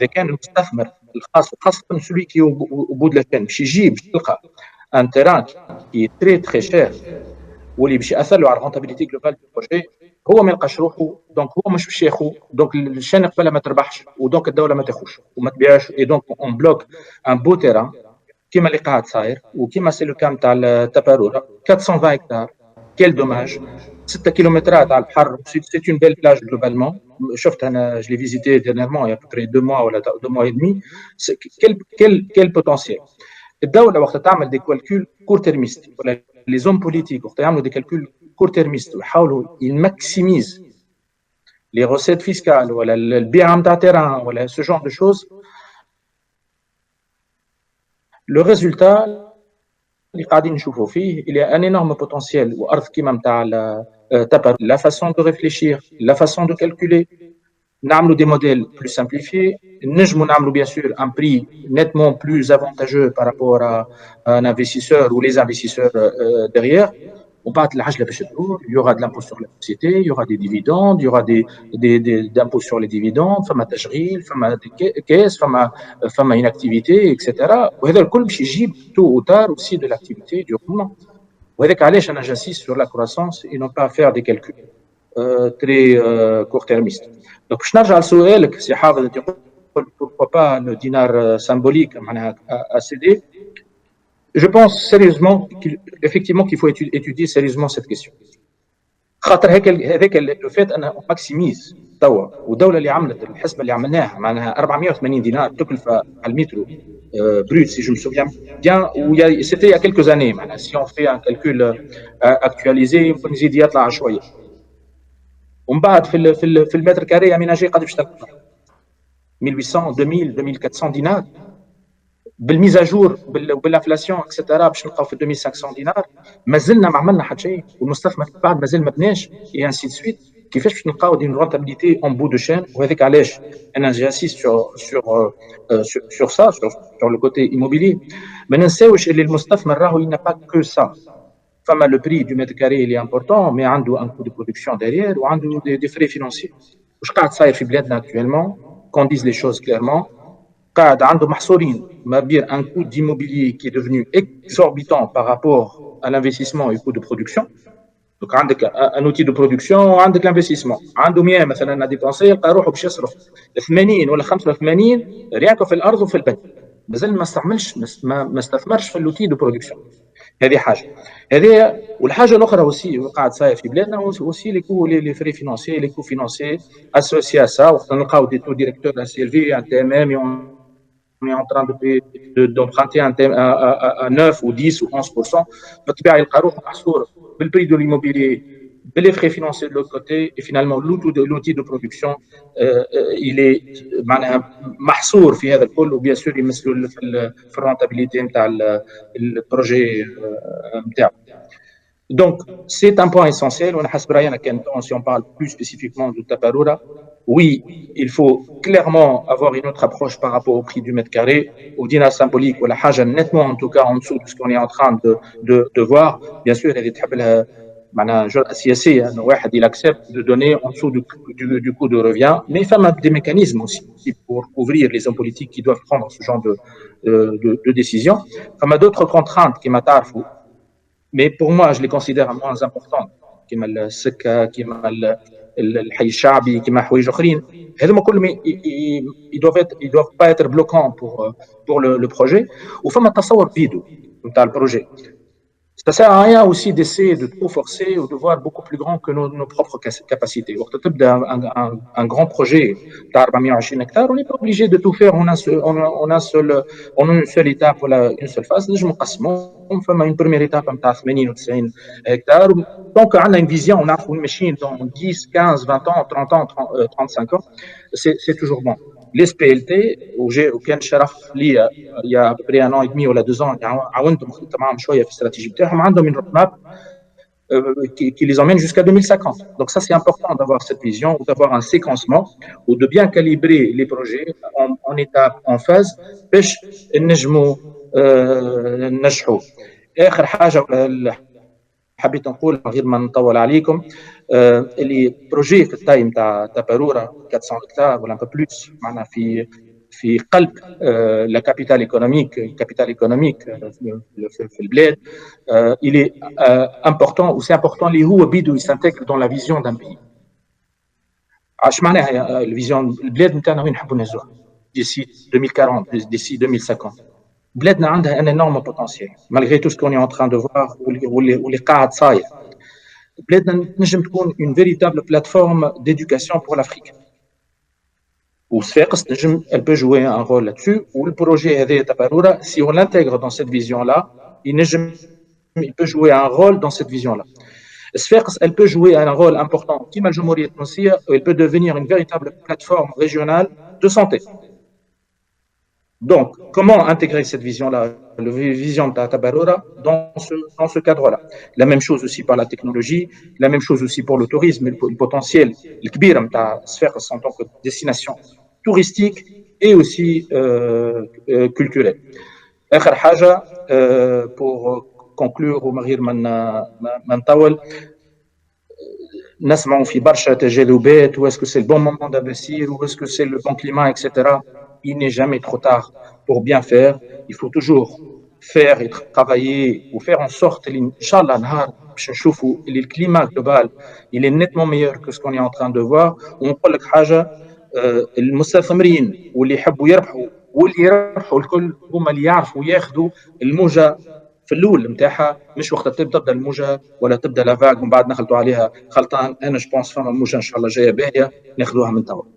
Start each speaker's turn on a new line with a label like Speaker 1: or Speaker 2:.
Speaker 1: إذا كان المستثمر الخاص وخاصة celui qui est au bout de la chaîne باش يجي باش يلقى un terrain qui est très très cher واللي باش ياثر له على الرونتابيليتي جلوبال دو بروجي هو ما يلقاش روحه دونك هو مش باش ياخذ دونك الشان قبلها ما تربحش ودونك الدوله ما تاخذش وما تبيعش اي دونك اون بلوك ان بو تيران كيما اللي قاعد صاير وكيما سي لو كام تاع التبارورة 420 هكتار كيل دوماج 6 كيلومترات على البحر سي اون بيل بلاج جلوبالمون شفت انا جو لي فيزيتي ديرنييرمون يا بري 2 موا ولا 2 موا اي دمي كيل بوتونسيال الدوله وقت تعمل دي كالكول كور تيرميست ولا لي زوم بوليتيك وقت يعملوا دي كالكول كور تيرميست ويحاولوا يماكسيميز لي روسيت فيسكال ولا البيع نتاع تيران ولا سو جون دو شوز لو ريزولتا اللي قاعدين نشوفوا فيه il y a un énorme potentiel وارض كيما نتاع تبر la façon de réfléchir la façon de calculer نعملوا des modèles plus simplifiés نجموا نعملوا bien sûr un prix nettement plus avantageux par rapport à un investisseur ou les investisseurs derrière وبعد العجله باش تدور il y aura de l'impôt sur la société il y aura des dividendes il y aura des impôts sur les dividendes فما تشغيل فما كاس فما une activité etc وهذا الكل باش يجيب تو او تار aussi de l'activité du rendement وهذاك علاش انا جاسيس sur la croissance et non pas faire des calculs très court-termistes donc باش نرجع لسؤالك سي حافظ انت قلت pourquoi pas le dinar symbolique معناها à céder. Je pense sérieusement effectivement qu'il faut étudier sérieusement cette question. خاطر هذاك لو فات انا ماكسيميز توا والدوله اللي عملت الحسبه اللي عملناها معناها 480 دينار تكلفه على المترو brut si je me souviens bien ou c'était il y a quelques années معناها si on fait un calcul actualisé يمكن يزيد يطلع شويه ومن بعد في المتر كاري اميناجي قد باش تلقى 1800 2000 2400 دينار بالميز اجور بالانفلاسيون اكسترا باش نلقاو في 2500 دينار مازلنا ما عملنا حتى شيء والمستثمر بعد مازال ما بناش اي انسي سويت كيفاش باش نلقاو دي رونتابيليتي اون بو دو شين وهذاك علاش انا جاسيس sur ça sur le côté immobilier ما ننساوش اللي المستثمر راهو il n'a pas que ça فما لو بري دو متر كاري اللي امبورطون مي عنده ان كو دو برودكسيون ديريير وعنده دي فري فينانسيي واش قاعد صاير في بلادنا اكطويلمون كون ديز لي شوز كليرمون قاعد عنده محصورين ما بين un coût d'immobilier qui est devenu exorbitant par rapport à l'investissement et au coût de production. Donc عندك un outil de production وعندك l'investissement. عنده 100 مثلا ديبونسي يلقى روحه باش يصرف 80 ولا 85 رياك في الارض وفي البنك. مازال ما استثمرش في اللوتي دو برودكسيون. هذه حاجه. هذه والحاجه الاخرى وسي قاعد صاير في بلادنا وسي لي كو لي فري فينانسيي لي كو فينانسيي اسوسيي ا سا وقت نلقاو دي تو ديريكتور اسي الفي ان تي ام ام on est en train d'emprunter à 9 ou 10 ou 11%. بالطبيعه يلقى روحه محصور بالبري دو l'immobilier les frais financiers de l'autre côté et finalement l'outil de production il est معناها محصور في هذا الكل وبيان سور يمثلوا في الرونتابيليتي نتاع البروجي نتاعو. Donc, c'est un point essentiel. Si on parle plus spécifiquement de Taparura, oui, il faut clairement avoir une autre approche par rapport au prix du mètre carré, au dinar symbolique, ou la haja nettement en tout cas en dessous de ce qu'on est en train de voir. Bien sûr, il il accepte de donner en dessous du coût de revient, mais il y a des mécanismes aussi pour couvrir les hommes politiques qui doivent prendre ce genre de décision. Il y a d'autres contraintes qui m'attardent. Mais pour moi, je les considère moins importantes. كما السكه كما الحي الشعبي كما حوايج اخرين هذوما كلهم ils doivent pas être bloquants pour le projet وفما تصور فيدو نتاع البروجي. Ça sert à rien aussi d'essayer de trop forcer ou de voir beaucoup plus grand que nos propres capacités. وقت تبدا un grand projet تاع 420 hectares, on n'est pas obligé de tout faire en une seule étape ولا une seule phase. نجم نقسموا فما une première étape نتاع 80 و 90 hectares. Donc on a une vision, on a une machine dans 10, 15, 20 ans, 30 ans, 35 ans, c'est toujours bon. Les PLT وكان شرف لي il y a à peu près 1 an et demi ولا 2 ans عاونتهم خدمت معاهم شويه في الاستراتيجيه بتاعهم عندهم une roadmap qui les emmène jusqu'à 2050. Donc ça c'est important d'avoir cette vision, d'avoir un séquencement ou de bien calibrer les projets en étapes, en phase باش نجموا ننجحوا. اخر حاجه حبيت نقول غير ما نطول عليكم اللي بروجي في التايم تاع تابارورا 400 هكتار ولا ان بو بلوس معنا في في قلب la capitale économique في البلاد. Il est important ou c'est important اللي هو بيدو يسانتيغ dans la vision d'un pays. اش معناها الفيزيون البلاد نتاعنا وين نحبوا نهزوها d'ici 2040 d'ici 2050. بلادنا عندها un énorme potentiel malgré tout ce qu'on est en train de voir واللي قاعد صاير. بلادنا تنجم تكون une véritable plateforme d'éducation pour l'Afrique. وصفاقس تنجم elle peut jouer un rôle là-dessus. والبروجي هذا تبارورة si on l'intègre dans cette vision-là, il peut jouer un rôle dans cette vision-là. Sfax, elle peut jouer un rôle important كيما الجمهورية التونسية, elle peut devenir une véritable plateforme régionale de santé. Donc, comment intégrer cette vision-là, la vision de Tabaroura, dans ce cadre-là? La même chose aussi par la technologie, la même chose aussi pour le tourisme, le potentiel, le kbir de Sfax en tant que destination touristique et aussi culturelle. آخر حاجة pour conclure ومن غير ما نطول, نسمعوا في برشا تجاذبات ou est-ce que c'est le bon moment d'investir ou est-ce que c'est le bon climat, etc. Il n'est jamais trop tard pour bien faire. Il faut toujours faire et travailler ou faire en sorte Inch'Allah نهار باش نشوفوا اللي الكليما global il est nettement meilleur que ce qu'on est en train de voir. ونقول لك حاجة, المستثمرين واللي يحبوا يربحوا واللي يربحوا الكل هما اللي يعرفوا ياخذوا الموجة في الاول نتاعها, مش وقت تبدا الموجه ولا تبدا لا فاغ ومن بعد نخلطوا عليها خلطان. انا جو بونس فما موجه ان شاء الله جايه باهيه ناخذوها من توا.